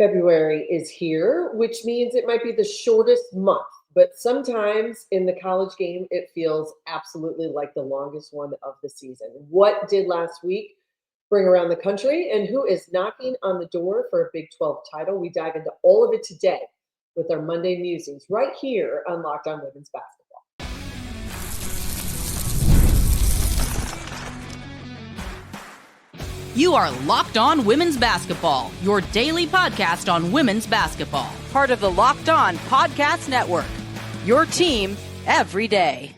February is here, which means it might be the shortest month, but sometimes in the college game, it feels absolutely like the longest one of the season. What did last week bring around the country, and who is knocking on the door for a Big 12 title? We dive into all of it today with our Monday Musings right here on Locked On Women's Basketball. You are Locked On Women's Basketball, your daily podcast on women's basketball. Part of the Locked On Podcast Network, your team every day.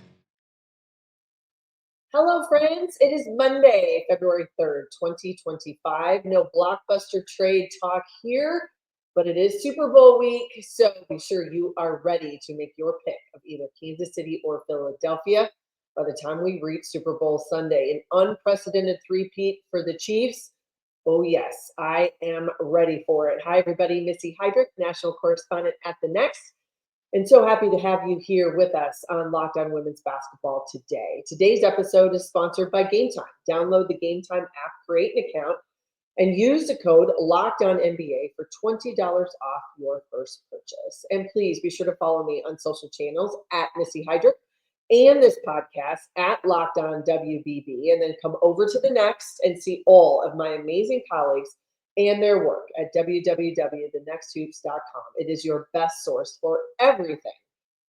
Hello, friends. It is Monday, February 3rd, 2025. No blockbuster trade talk here, but it is Super Bowl week, so be sure you are ready to make your pick of either Kansas City or Philadelphia by the time we reach Super Bowl Sunday. An unprecedented three-peat for the Chiefs. Oh, yes, I am ready for it. Hi, everybody. Missy Heidrick, national correspondent at The Next. And so happy to have you here with us on Locked On Women's Basketball today. Today's episode is sponsored by Game Time. Download the Game Time app, create an account, and use the code LOCKEDONNBA for $20 off your first purchase. And please be sure to follow me on social channels at Missy Heidrick and this podcast at Locked On WBB, and then come over to The Next and see all of my amazing colleagues and their work at www.thenexthoops.com. It is your best source for everything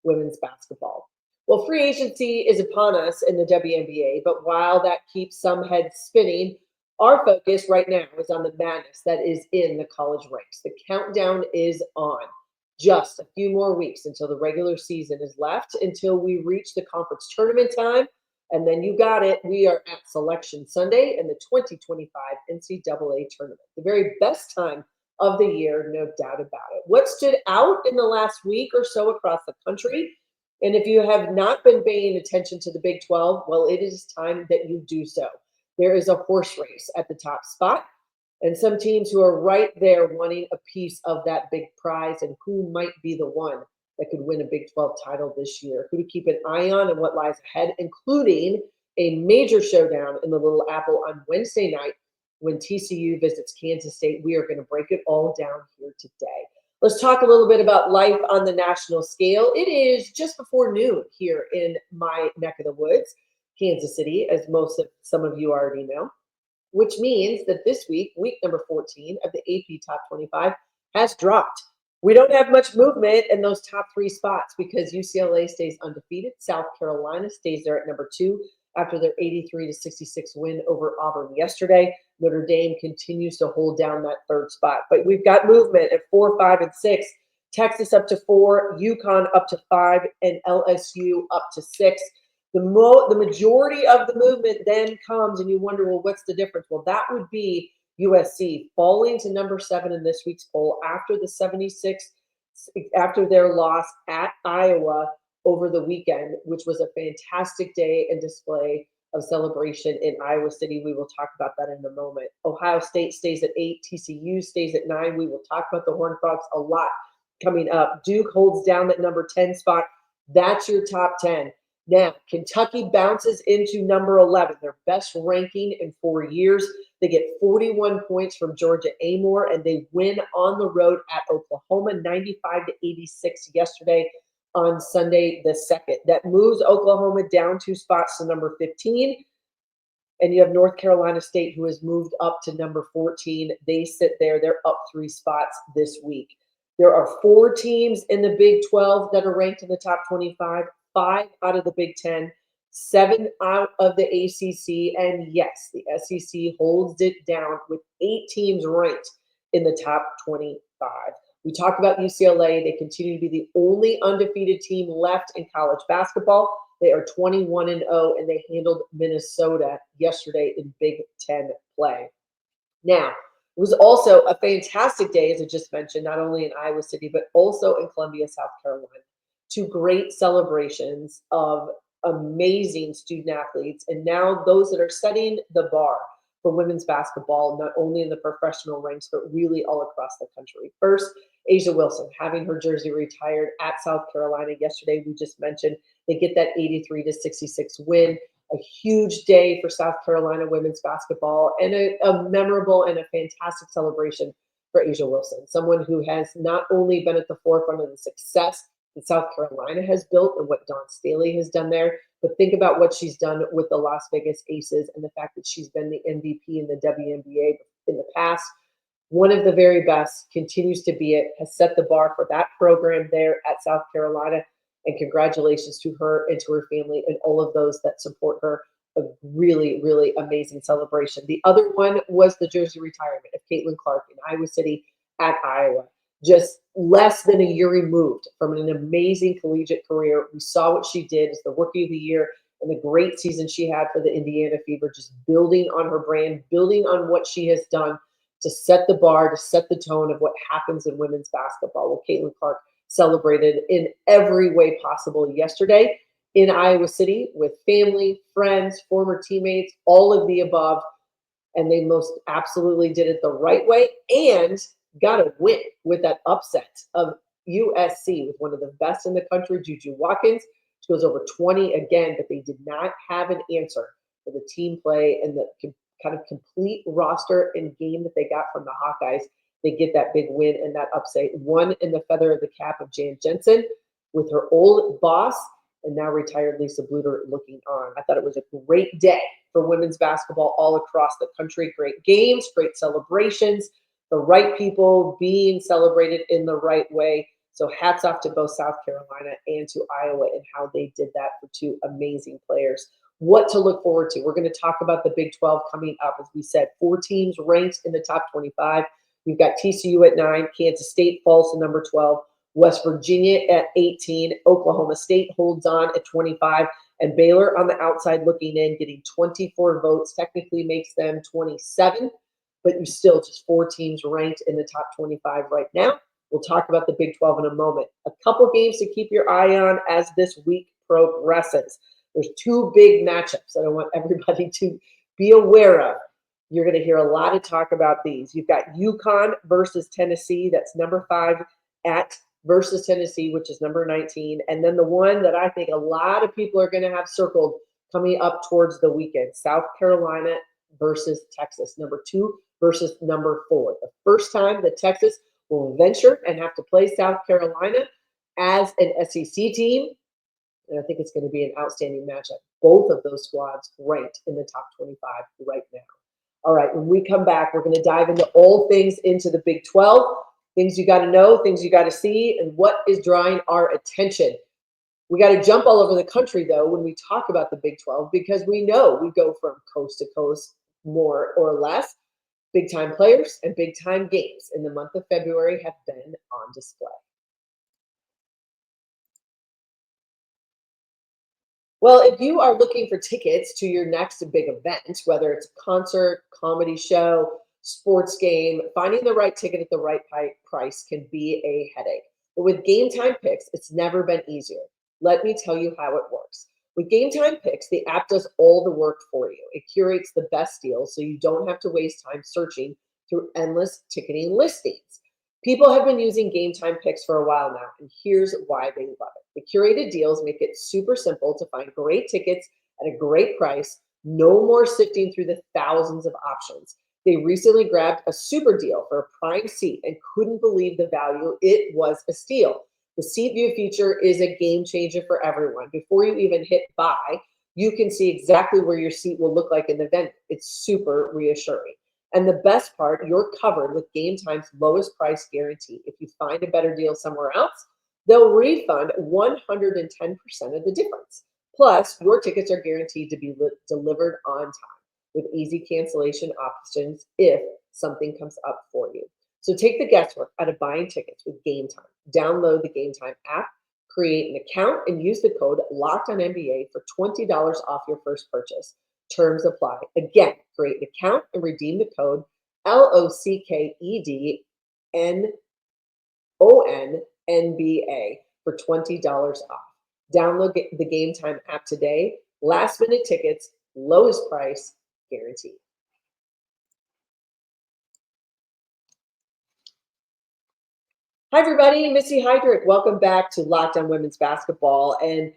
women's basketball. Well, free agency is upon us in the WNBA, but while that keeps some heads spinning, our focus right now is on the madness that is in the college ranks. The countdown is on. Just a few more weeks until the regular season is left, until we reach the conference tournament time. And then you got it. We are at Selection Sunday and the 2025 NCAA Tournament. The very best time of the year, no doubt about it. What stood out in the last week or so across the country? And if you have not been paying attention to the Big 12, well, it is time that you do so. There is a horse race at the top spot, and some teams who are right there wanting a piece of that big prize, and who might be the one that could win a Big 12 title this year, who to keep an eye on and what lies ahead, including a major showdown in the Little Apple on Wednesday night when TCU visits Kansas State. We are going to break it all down here today. Let's talk a little bit about life on the national scale. It is just before noon here in my neck of the woods, Kansas City, as some of you already know, which means that this week, week number 14 of the AP Top 25 has dropped. We don't have much movement in those top three spots because UCLA stays undefeated. South Carolina stays there at number 2 after their 83-66 win over Auburn yesterday. Notre Dame continues to hold down that third spot. But we've got movement at 4, 5, and 6. Texas up to 4, UConn up to 5, and LSU up to 6. The majority of the movement then comes, and you wonder, well, what's the difference? Well, that would be USC falling to number 7 in this week's poll after the 76, after their loss at Iowa over the weekend, which was a fantastic day and display of celebration in Iowa City. We will talk about that in a moment. Ohio State stays at 8, TCU stays at 9. We will talk about the Horned Frogs a lot coming up. Duke holds down that number 10 spot. That's your top 10. Now, Kentucky bounces into number 11, their best ranking in 4 years. They get 41 points from Georgia Amore, and they win on the road at Oklahoma, 95-86 yesterday on Sunday the 2nd. That moves Oklahoma down 2 spots to number 15. And you have North Carolina State, who has moved up to number 14. They sit there. They're up 3 spots this week. There are 4 teams in the Big 12 that are ranked in the top 25. 5 out of the Big 10, 7 out of the ACC, and yes, the SEC holds it down with 8 teams ranked in the top 25. We talked about UCLA. They continue to be the only undefeated team left in college basketball. They are 21-0, and they handled Minnesota yesterday in Big 10 play. Now, it was also a fantastic day, as I just mentioned, not only in Iowa City, but also in Columbia, South Carolina. 2 great celebrations of amazing student athletes, and now those that are setting the bar for women's basketball, not only in the professional ranks, but really all across the country. First, A'ja Wilson having her jersey retired at South Carolina yesterday. We just mentioned they get that 83-66 win. A huge day for South Carolina women's basketball, and a memorable and a fantastic celebration for A'ja Wilson, someone who has not only been at the forefront of the success that South Carolina has built and what Dawn Staley has done there, but think about what she's done with the Las Vegas Aces and the fact that she's been the MVP in the WNBA in the past. One of the very best, continues to be it, has set the bar for that program there at South Carolina. And congratulations to her and to her family and all of those that support her. A really, really amazing celebration. The other one was the jersey retirement of Caitlin Clark in Iowa City at Iowa. Just less than a year removed from an amazing collegiate career. We saw what she did as the Rookie of the Year and the great season she had for the Indiana Fever, just building on her brand, building on what she has done to set the bar, to set the tone of what happens in women's basketball. Well, Caitlin Clark celebrated in every way possible yesterday in Iowa City with family, friends, former teammates, all of the above. And they most absolutely did it the right way and got a win with that upset of USC with one of the best in the country, Juju Watkins. She goes over 20 again, but they did not have an answer for the team play and the kind of complete roster and game that they got from the Hawkeyes. They get that big win and that upset. One in the feather of the cap of Jan Jensen with her old boss and now retired Lisa Bluter looking on. I thought it was a great day for women's basketball all across the country. Great games, great celebrations, the right people being celebrated in the right way. So hats off to both South Carolina and to Iowa and how they did that for two amazing players. What to look forward to. We're going to talk about the Big 12 coming up. As we said, 4 teams ranked in the top 25. We've got TCU at 9, Kansas State falls to number 12, West Virginia at 18, Oklahoma State holds on at 25, and Baylor on the outside looking in, getting 24 votes, technically makes them 27, but you still just 4 teams ranked in the top 25 right now. We'll talk about the Big 12 in a moment. A couple games to keep your eye on as this week progresses. There's 2 big matchups that I want everybody to be aware of. You're going to hear a lot of talk about these. You've got UConn versus Tennessee. That's number 5 at versus Tennessee, which is number 19. And then the one that I think a lot of people are going to have circled coming up towards the weekend, South Carolina versus Texas, number 2 versus number 4. The first time that Texas will venture and have to play South Carolina as an SEC team. And I think it's going to be an outstanding matchup. Both of those squads ranked in the top 25 right now. All right, when we come back, we're going to dive into all things into the Big 12, things you got to know, things you got to see, and what is drawing our attention. We got to jump all over the country, though, when we talk about the Big 12, because we know we go from coast to coast more or less. Big-time players and big-time games in the month of February have been on display. Well, if you are looking for tickets to your next big event, whether it's a concert, comedy show, sports game, finding the right ticket at the right price can be a headache. But with Game Time Picks, it's never been easier. Let me tell you how it works. With Game Time Picks, the app does all the work for you. It curates the best deals so you don't have to waste time searching through endless ticketing listings. People have been using Game Time Picks for a while now, and here's why they love it. The curated deals make it super simple to find great tickets at a great price. No more sifting through the thousands of options. They recently grabbed a super deal for a prime seat and couldn't believe the value. It was a steal. The seat view feature is a game changer for everyone. Before you even hit buy, you can see exactly where your seat will look like in the venue. It's super reassuring. And the best part, you're covered with Game Time's lowest price guarantee. If you find a better deal somewhere else, they'll refund 110% of the difference. Plus, your tickets are guaranteed to be delivered on time with easy cancellation options if something comes up for you. So take the guesswork out of buying tickets with Game Time. Download the Game Time app, create an account, and use the code LOCKEDONNBA for $20 off your first purchase. Terms apply. Again, create an account and redeem the code LOCKEDNONNBA for $20 off. Download the Game Time app today. Last minute tickets, lowest price guaranteed. Hi, everybody. Missy Heidrick. Welcome back to Locked On Women's Basketball. And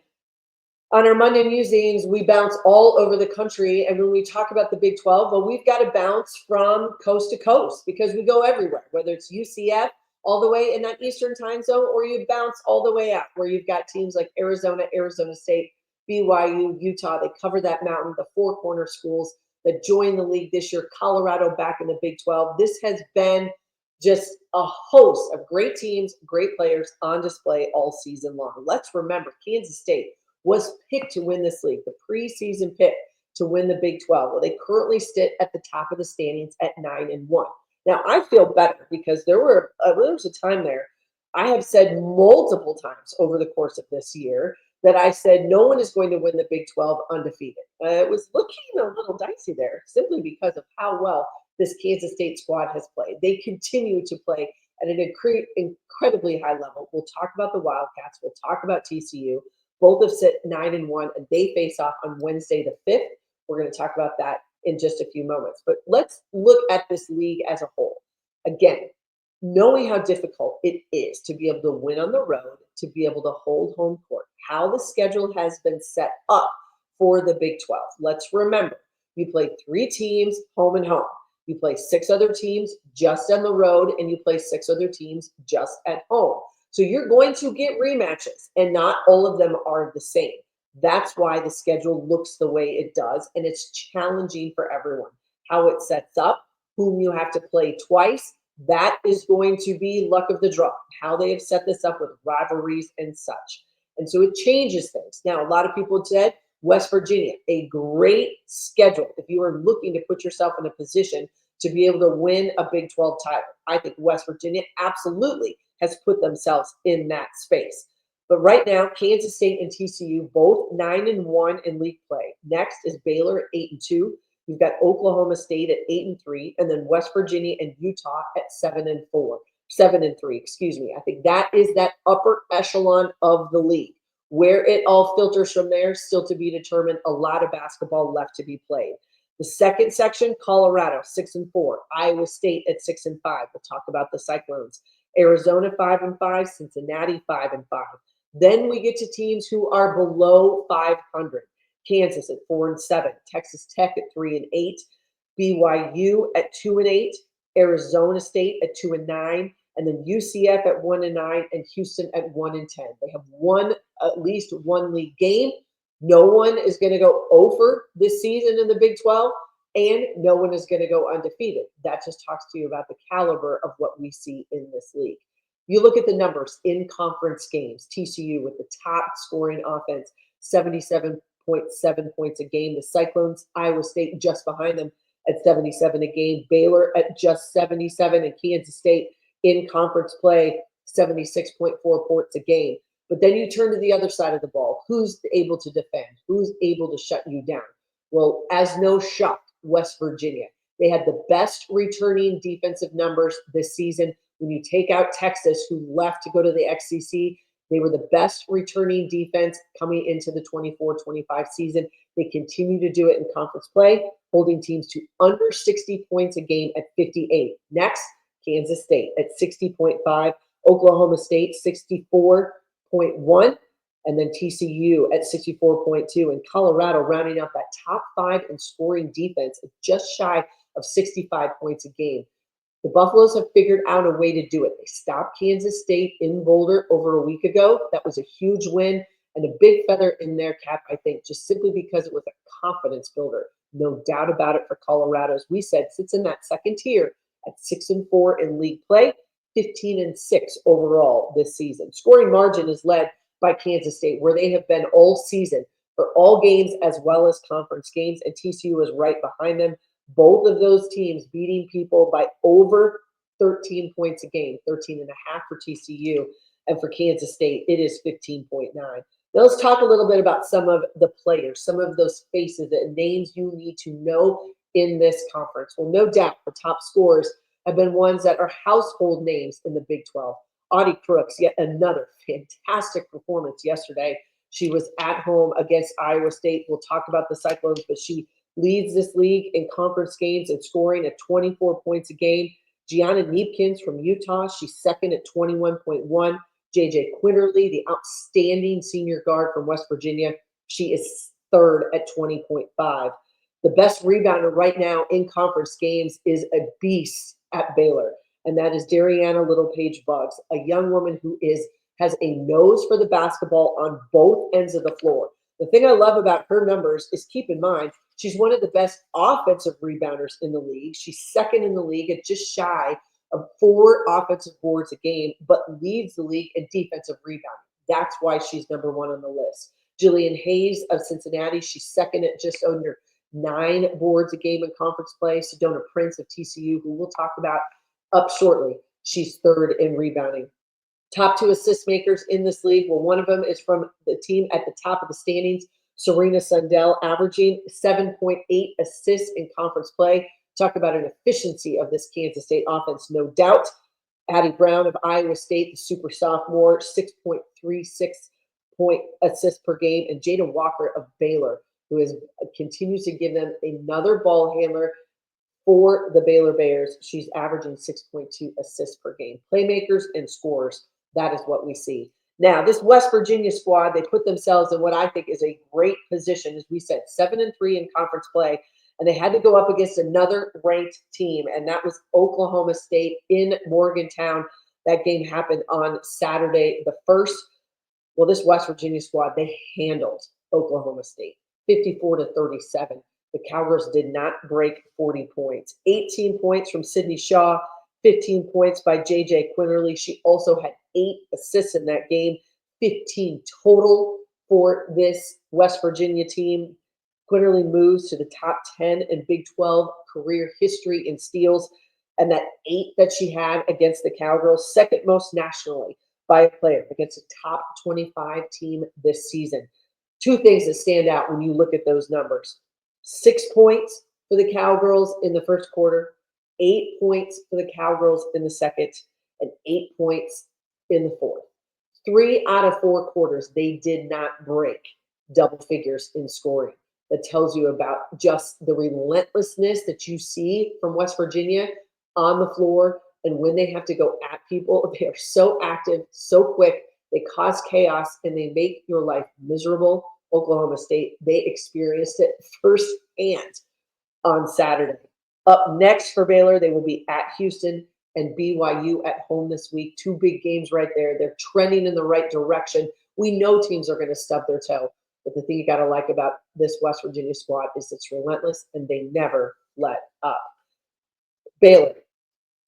On our Monday musings, we bounce all over the country. And when we talk about the Big 12, well, we've got to bounce from coast to coast because we go everywhere, whether it's UCF all the way in that Eastern time zone, or you bounce all the way out where you've got teams like Arizona, Arizona State, BYU, Utah. They cover that mountain, the four corner schools that joined the league this year, Colorado back in the Big 12. This has been just a host of great teams, great players on display all season long. Let's remember, Kansas State was picked to win this league, the preseason pick to win the Big 12. Well, they currently sit at the top of the standings at 9-1. Now, I feel better because there was a time there I have said multiple times over the course of this year that I said no one is going to win the Big 12 undefeated. It was looking a little dicey there simply because of how well this Kansas State squad has played. They continue to play at an incredibly high level. We'll talk about the Wildcats. We'll talk about TCU. Both have sit 9-1, and they face off on Wednesday the 5th. We're going to talk about that in just a few moments. But let's look at this league as a whole. Again, knowing how difficult it is to be able to win on the road, to be able to hold home court, how the schedule has been set up for the Big 12. Let's remember, you play 3 teams home and home. You play 6 other teams just on the road, and you play 6 other teams just at home. So you're going to get rematches, and not all of them are the same. That's why the schedule looks the way it does, and it's challenging for everyone. How it sets up, whom you have to play twice, that is going to be luck of the draw, how they have set this up with rivalries and such. And so it changes things. Now, a lot of people said West Virginia, a great schedule if you are looking to put yourself in a position to be able to win a Big 12 title. I think West Virginia absolutely has put themselves in that space. But right now, Kansas State and TCU both 9-1 in league play. Next is Baylor at 8-2. You've got Oklahoma State at 8-3, and then West Virginia and Utah at 7-3. Excuse me. I think that is that upper echelon of the league. Where it all filters from there, still to be determined. A lot of basketball left to be played. The second section, Colorado 6-4, Iowa State at 6-5. We'll talk about the Cyclones. Arizona 5-5, Cincinnati 5-5. Then we get to teams who are below 500. Kansas at 4-7, Texas Tech at 3-8, BYU at 2-8, Arizona State at 2-9, and then UCF at 1-9, and Houston at 1-10. They have won at least one league game. No one is going to go over this season in the Big 12, and no one is going to go undefeated. That just talks to you about the caliber of what we see in this league. You look at the numbers in conference games. TCU with the top scoring offense, 77.7 points a game. The Cyclones, Iowa State just behind them at 77 a game. Baylor at just 77, and Kansas State in conference play, 76.4 points a game. But then you turn to the other side of the ball. Who's able to defend? Who's able to shut you down? Well, as no shock, West Virginia. They had the best returning defensive numbers this season. When you take out Texas, who left to go to the XCC, they were the best returning defense coming into the 24-25 season. They continue to do it in conference play, holding teams to under 60 points a game at 58. Next, Kansas State at 60.5, Oklahoma State 64.1, and then TCU at 64.2, and Colorado rounding out that top 5 in scoring defense at just shy of 65 points a game. The Buffaloes have figured out a way to do it. They stopped Kansas State in Boulder over a week ago. That was a huge win and a big feather in their cap, I think, just simply because it was a confidence builder. No doubt about it for Colorado. As we said, sits in that second tier at 6-4 in league play, 15-6 overall this season. Scoring margin is led by Kansas State, where they have been all season for all games as well as conference games, and TCU is right behind them. Both of those teams beating people by over 13 points a game, 13.5 for TCU, and for Kansas State, it is 15.9. Now let's talk a little bit about some of the players, some of those faces, the names you need to know in this conference. Well, no doubt the top scorers have been ones that are household names in the Big 12. Audie Crooks, yet another fantastic performance yesterday. She was at home against Iowa State. We'll talk about the Cyclones, but she leads this league in conference games and scoring at 24 points a game. Gianna Neepkins from Utah, she's second at 21.1. JJ Quinterly, the outstanding senior guard from West Virginia, She is third at 20.5. The best rebounder right now in conference games is a beast at Baylor, and that is Dariana Little-Page-Buggs, a young woman who has a nose for the basketball on both ends of the floor. The thing I love about her numbers is, keep in mind, she's one of the best offensive rebounders in the league. She's second in the league at just shy of 4 offensive boards a game, but leads the league in defensive rebounding. That's why she's number 1 on the list. Jillian Hayes of Cincinnati, she's second at just under 9 boards a game in conference play. Sedona Prince of TCU, who we'll talk about up shortly, she's third in rebounding. Top 2 assist makers in this league. Well, one of them is from the team at the top of the standings, Serena Sundell, averaging 7.8 assists in conference play. Talk about an efficiency of this Kansas State offense, no doubt. Addie Brown of Iowa State, the super sophomore, 6.36 point assists per game. And Jada Walker of Baylor, who continues to give them another ball handler for the Baylor Bears. She's averaging 6.2 assists per game. Playmakers and scorers, that is what we see. Now, this West Virginia squad, they put themselves in what I think is a great position. As we said, 7-3 in conference play, and they had to go up against another ranked team, and that was Oklahoma State in Morgantown. That game happened on Saturday the 1st. Well, this West Virginia squad, they handled Oklahoma State 54-37. The Cowgirls did not break 40 points. 18 points from Sydney Shaw, 15 points by J.J. Quinterly. She also had 8 assists in that game, 15 total for this West Virginia team. Quinterly moves to the top 10 in Big 12 career history in steals, and that 8 that she had against the Cowgirls, second most nationally by a player against a top 25 team this season. 2 things that stand out when you look at those numbers. 6 points for the Cowgirls in the first quarter, 8 points for the Cowgirls in the second, and 8 points in the fourth. 3 out of 4 quarters, they did not break double figures in scoring. That tells you about just the relentlessness that you see from West Virginia on the floor. And when they have to go at people, they are so active, so quick, they cause chaos, and they make your life miserable. Oklahoma State, they experienced it firsthand on Saturday. Up next for Baylor, they will be at Houston and BYU at home this week. 2 big games right there. They're trending in the right direction. We know teams are going to stub their toe, but the thing you got to like about this West Virginia squad is it's relentless and they never let up. Baylor,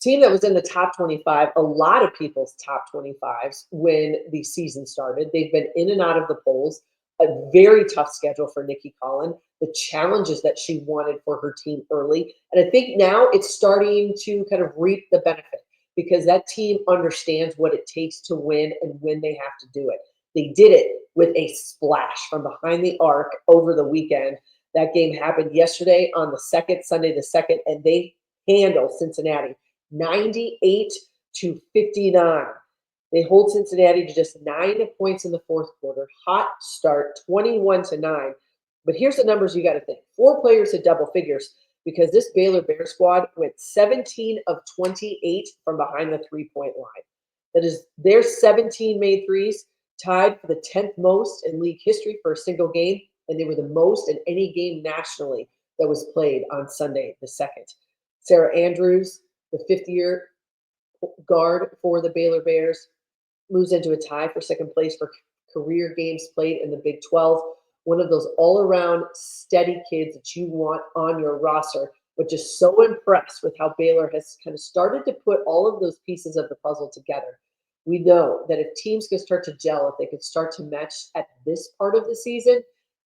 team that was in the top 25, a lot of people's top 25s when the season started. They've been in and out of the polls. A very tough schedule for Nikki Collin, the challenges that she wanted for her team early. And I think now it's starting to kind of reap the benefit because that team understands what it takes to win and when they have to do it. They did it with a splash from behind the arc over the weekend. That game happened yesterday on the 2nd, Sunday the 2nd, and they handled Cincinnati 98-59. They hold Cincinnati to just 9 points in the fourth quarter. Hot start, 21-9. But here's the numbers you got to think. 4 players hit double figures because this Baylor Bear squad went 17 of 28 from behind the three-point line. That is their 17 made threes, tied for the 10th most in league history for a single game, and they were the most in any game nationally that was played on Sunday the 2nd. Sarah Andrews, the 5th-year guard for the Baylor Bears, moves into a tie for second place for career games played in the Big 12. One of those all-around steady kids that you want on your roster, but just so impressed with how Baylor has kind of started to put all of those pieces of the puzzle together. We know that if teams can start to gel, if they can start to match at this part of the season,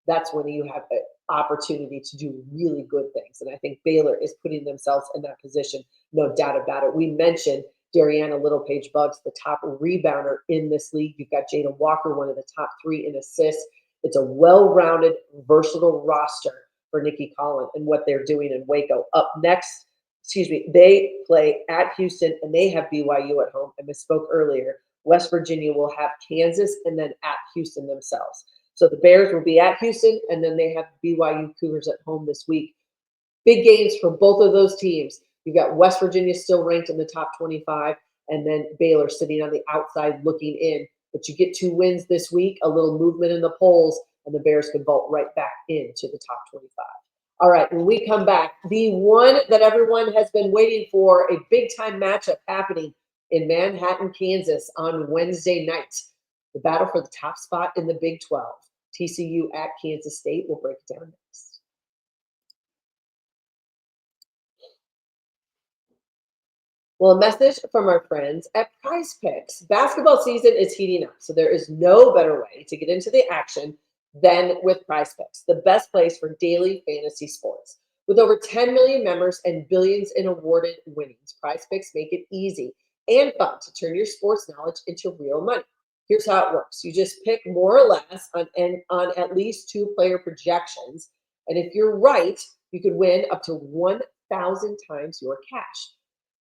that's when you have an opportunity to do really good things. And I think Baylor is putting themselves in that position, no doubt about it. We mentioned Dariana Little-Page-Buggs, the top rebounder in this league. You've got Jada Walker, one of the top 3 in assists. It's a well-rounded, versatile roster for Nikki Collin and what they're doing in Waco. Up next, they play at Houston and they have BYU at home. I misspoke earlier. West Virginia will have Kansas and then at Houston themselves. So the Bears will be at Houston and then they have BYU Cougars at home this week. Big games for both of those teams. You've got West Virginia still ranked in the top 25 and then Baylor sitting on the outside looking in. But you get 2 wins this week, a little movement in the polls. and the Bears could vault right back into the top 25. All right, when we come back, the one that everyone has been waiting for, a big-time matchup happening in Manhattan, Kansas on Wednesday night. The battle for the top spot in the Big 12. TCU at Kansas State. We'll break it down next. Well, a message from our friends at Prize Picks. Basketball season is heating up, so there is no better way to get into the action than with Prize Picks, the best place for daily fantasy sports. With over 10 million members and billions in awarded winnings, Prize Picks make it easy and fun to turn your sports knowledge into real money. Here's how it works. You just pick more or less on at least 2 player projections, and if you're right, you could win up to 1,000 times your cash.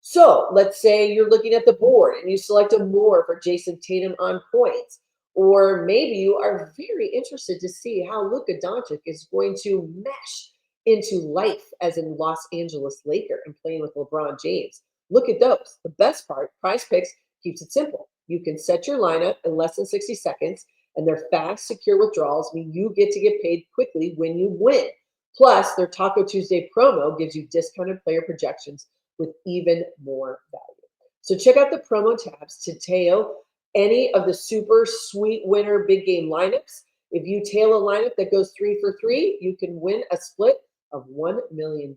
So let's say you're looking at the board and you select a more for Jason Tatum on points. Or maybe you are very interested to see how Luka Doncic is going to mesh into life as a Los Angeles Laker and playing with LeBron James. Look at those. The best part, Prize Picks keeps it simple. You can set your lineup in less than 60 seconds, and their fast, secure withdrawals mean you get to get paid quickly when you win. Plus, their Taco Tuesday promo gives you discounted player projections with even more value. So check out the promo tabs to tail any of the super sweet winner big game lineups. If you tail a lineup that goes 3 for 3, you can win a split of $1 million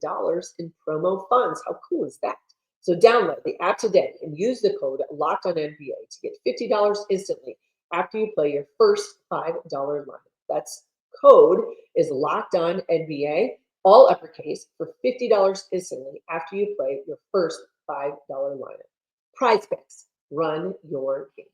in promo funds. How cool is that? So download the app today and use the code LOCKEDONNBA to get $50 instantly after you play your first $5 lineup. That's code is LOCKEDONNBA, all uppercase, for $50 instantly after you play your first $5 lineup. Prize Picks, run your game.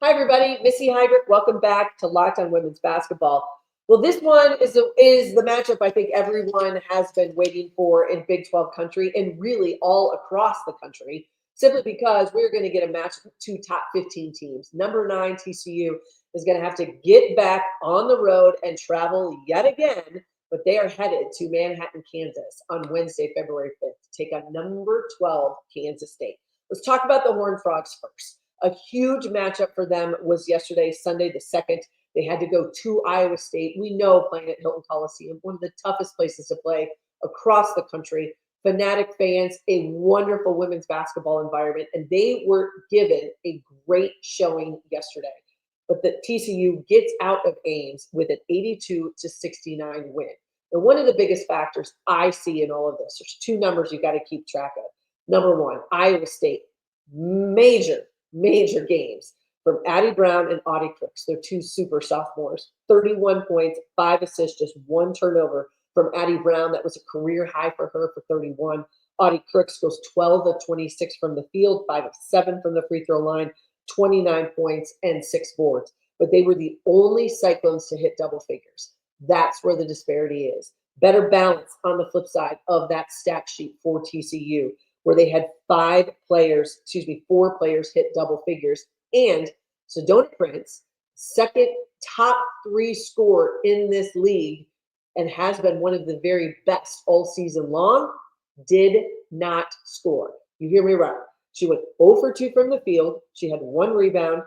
Hi, everybody. Missy Heidrick. Welcome back to Locked On Women's Basketball. Well, this one is the matchup I think everyone has been waiting for in Big 12 country and really all across the country, simply because we're going to get a match with 2 top 15 teams. Number 9, TCU, is going to have to get back on the road and travel yet again, but they are headed to Manhattan, Kansas on Wednesday, February 5th to take on number 12, Kansas State. Let's talk about the Horned Frogs first. A huge matchup for them was yesterday, Sunday the 2nd. They had to go to Iowa State. We know playing at Hilton Coliseum, one of the toughest places to play across the country. Fanatic fans, a wonderful women's basketball environment, and they were given a great showing yesterday. But the TCU gets out of Ames with an 82-69 win. And one of the biggest factors I see in all of this, there's 2 numbers you got to keep track of. Number 1, Iowa State, major games from Addie Brown and Audie Crooks. They're 2 super sophomores. 31 points, 5 assists, just 1 turnover from Addie Brown. That was a career high for her for 31. Audie Crooks goes 12 of 26 from the field, 5 of 7 from the free throw line, 29 points and 6 boards. But they were the only Cyclones to hit double figures. That's where the disparity is. Better balance on the flip side of that stat sheet for TCU, where they had 4 players hit double figures. And Sedona Prince, second top 3 scorer in this league and has been one of the very best all season long, did not score. You hear me right. She went 0 for 2 from the field. She had 1 rebound,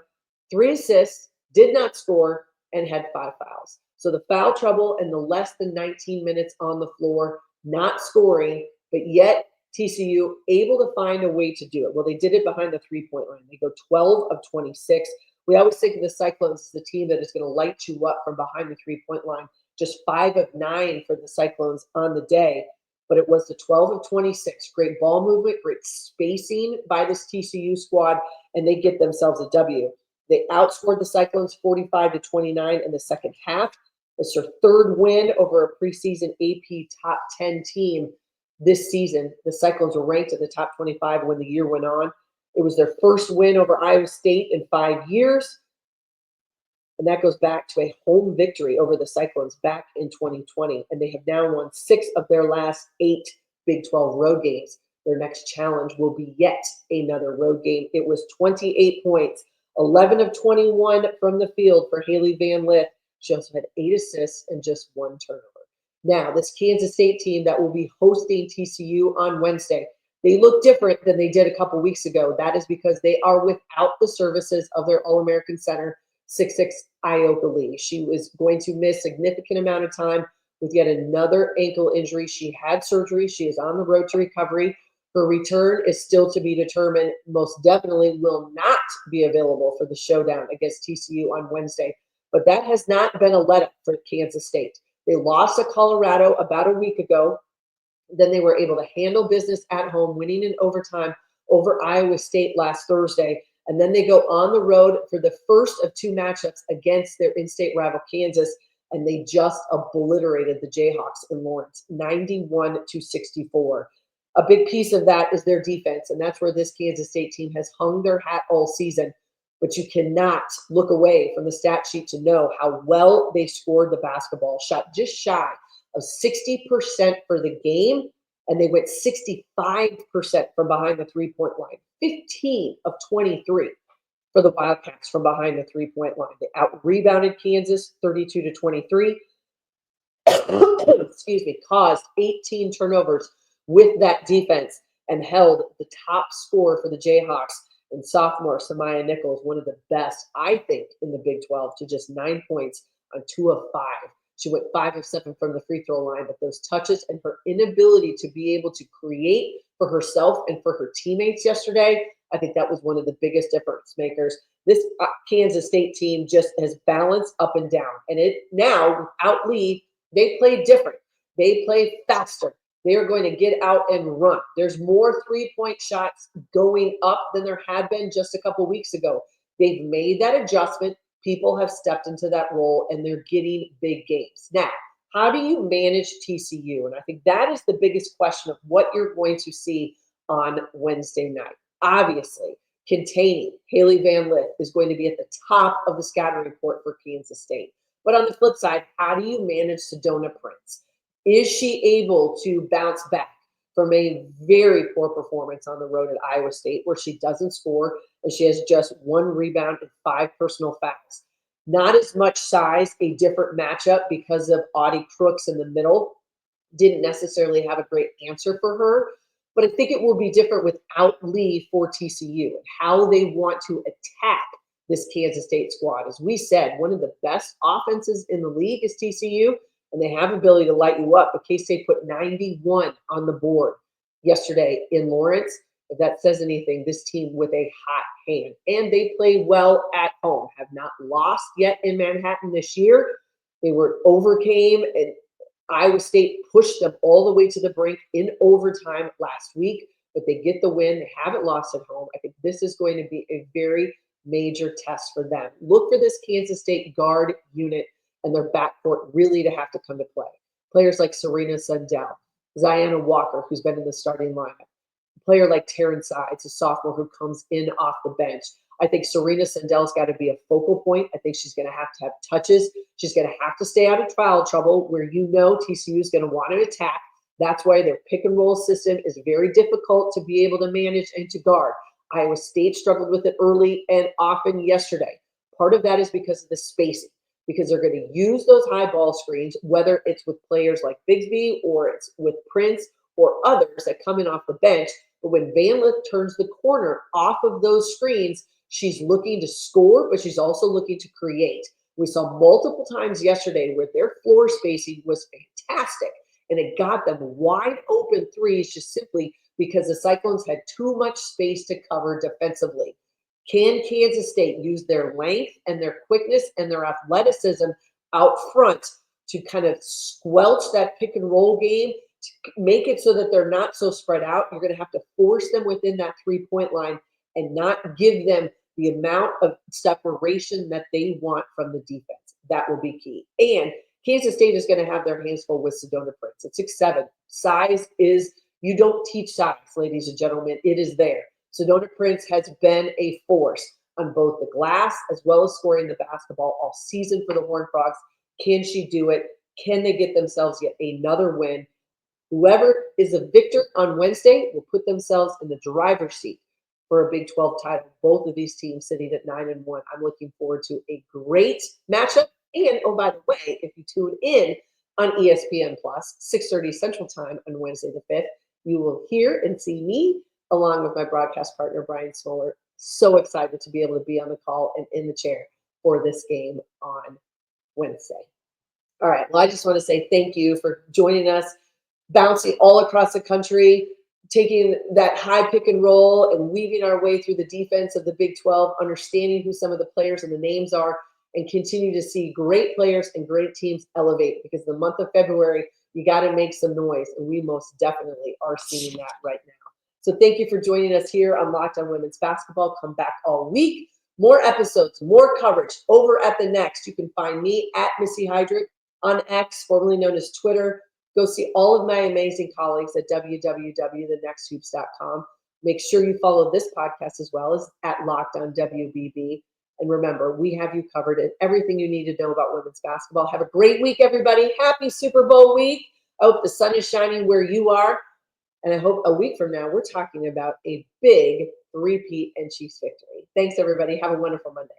3 assists, did not score, and had 5 fouls. So the foul trouble and the less than 19 minutes on the floor, not scoring, but yet TCU able to find a way to do it. Well, they did it behind the 3-point line. They go 12 of 26. We always think of the Cyclones as the team that is going to light you up from behind the 3-point line. Just 5 of 9 for the Cyclones on the day. But it was the 12 of 26. Great ball movement, great spacing by this TCU squad, and they get themselves a W. They outscored the Cyclones 45-29 in the second half. It's their 3rd win over a preseason AP top 10 team this season. The Cyclones were ranked in the top 25 when the year went on. It was their 1st win over Iowa State in 5 years. And that goes back to a home victory over the Cyclones back in 2020. And they have now won 6 of their last 8 Big 12 road games. Their next challenge will be yet another road game. It was 28 points, 11 of 21 from the field for Haley Van Lith. She also had 8 assists and just 1 turnover. Now, this Kansas State team that will be hosting TCU on Wednesday, They look different than they did a couple weeks ago. That is because they are without the services of their All-American center, 6'6" Ioka Lee. She was going to miss significant amount of time with yet another ankle injury. She had surgery. She is on the road to recovery. Her return is still to be determined. Most definitely will not be available for the showdown against TCU on Wednesday. But that has not been a let-up for Kansas State. They lost to Colorado about a week ago. Then they were able to handle business at home, winning in overtime over Iowa State last Thursday. And then they go on the road for the first of two matchups against their in-state rival Kansas, and they just obliterated the Jayhawks in Lawrence, 91-64. A big piece of that is their defense, and that's where this Kansas State team has hung their hat all season. But you cannot look away from the stat sheet to know how well they scored the basketball. Shot just shy of 60% for the game, and they went 65% from behind the three-point line. 15 of 23 for the Wildcats from behind the three-point line. They out-rebounded Kansas 32-23. Excuse me, caused 18 turnovers with that defense and held the top scorer for the Jayhawks and sophomore Samaya Nichols, one of the best, I think, in the Big 12, to just 9 points on 2 of 5. She went 5 of 7 from the free throw line, but those touches and her inability to be able to create for herself and for her teammates yesterday, I think that was one of the biggest difference makers. This Kansas State team just has balanced up and down. And it now, without Lee, they play different. They play faster. They are going to get out and run. There's more three-point shots going up than there had been just a couple weeks ago. They've made that adjustment. People have stepped into that role, and they're getting big games. Now, how do you manage TCU? And I think that is the biggest question of what you're going to see on Wednesday night. Obviously, containing Haley Van Lith is going to be at the top of the scouting report for Kansas State. But on the flip side, how do you manage Sedona Prince? Is she able to bounce back from a very poor performance on the road at Iowa State, where she doesn't score and she has just 1 rebound and 5 personal fouls? Not as much size, a different matchup because of Audie Crooks in the middle. Didn't necessarily have a great answer for her, but I think it will be different without Lee for TCU and how they want to attack this Kansas State squad. As we said, one of the best offenses in the league is TCU, and they have ability to light you up. But K-State put 91 on the board yesterday in Lawrence. If that says anything, this team with a hot hand. And they play well at home, have not lost yet in Manhattan this year. They overcame, and Iowa State pushed them all the way to the brink in overtime last week, but they get the win. They haven't lost at home. I think this is going to be a very major test for them. Look for this Kansas State guard unit and their backcourt really to have to come to play. Players like Serena Sundell, Ziana Walker, who's been in the starting lineup, a player like Taryn Sides, a sophomore who comes in off the bench. I think Serena Sundell's got to be a focal point. I think she's going to have touches. She's going to have to stay out of foul trouble where TCU is going to want to attack. That's why their pick and roll system is very difficult to be able to manage and to guard. Iowa State struggled with it early and often yesterday. Part of that is because of the spacing, because they're going to use those high ball screens, whether it's with players like Bigsby or it's with Prince or others that come in off the bench. But when Van Lith turns the corner off of those screens, she's looking to score, but she's also looking to create. We saw multiple times yesterday where their floor spacing was fantastic, and it got them wide open threes just simply because the Cyclones had too much space to cover defensively. Can Kansas State use their length and their quickness and their athleticism out front to kind of squelch that pick and roll game, to make it so that they're not so spread out? You're going to have to force them within that three-point line and not give them the amount of separation that they want from the defense. That will be key. And Kansas State is going to have their hands full with Sedona Prince at 6'7". Size is, you don't teach size, ladies and gentlemen. It is there. Sedona Prince has been a force on both the glass as well as scoring the basketball all season for the Horned Frogs. Can she do it? Can they get themselves yet another win? Whoever is a victor on Wednesday will put themselves in the driver's seat for a Big 12 title. Both of these teams sitting at 9-1. I'm looking forward to a great matchup. And, oh, by the way, if you tune in on ESPN Plus, 6:30 Central Time on Wednesday the 5th, you will hear and see me along with my broadcast partner, Brian Smoller. So excited to be able to be on the call and in the chair for this game on Wednesday. All right. Well, I just want to say thank you for joining us, bouncing all across the country, taking that high pick and roll and weaving our way through the defense of the Big 12, understanding who some of the players and the names are, and continue to see great players and great teams elevate, because the month of February, you got to make some noise, and we most definitely are seeing that right now. So thank you for joining us here on Locked On Women's Basketball. Come back all week. More episodes, more coverage over at The Next. You can find me at Missy Heidrick on X, formerly known as Twitter. Go see all of my amazing colleagues at www.thenexthoops.com. Make sure you follow this podcast as well as at Locked On WBB. And remember, we have you covered in everything you need to know about women's basketball. Have a great week, everybody. Happy Super Bowl week. I hope the sun is shining where you are. And I hope a week from now, we're talking about a big three-peat and Chiefs victory. Thanks, everybody. Have a wonderful Monday.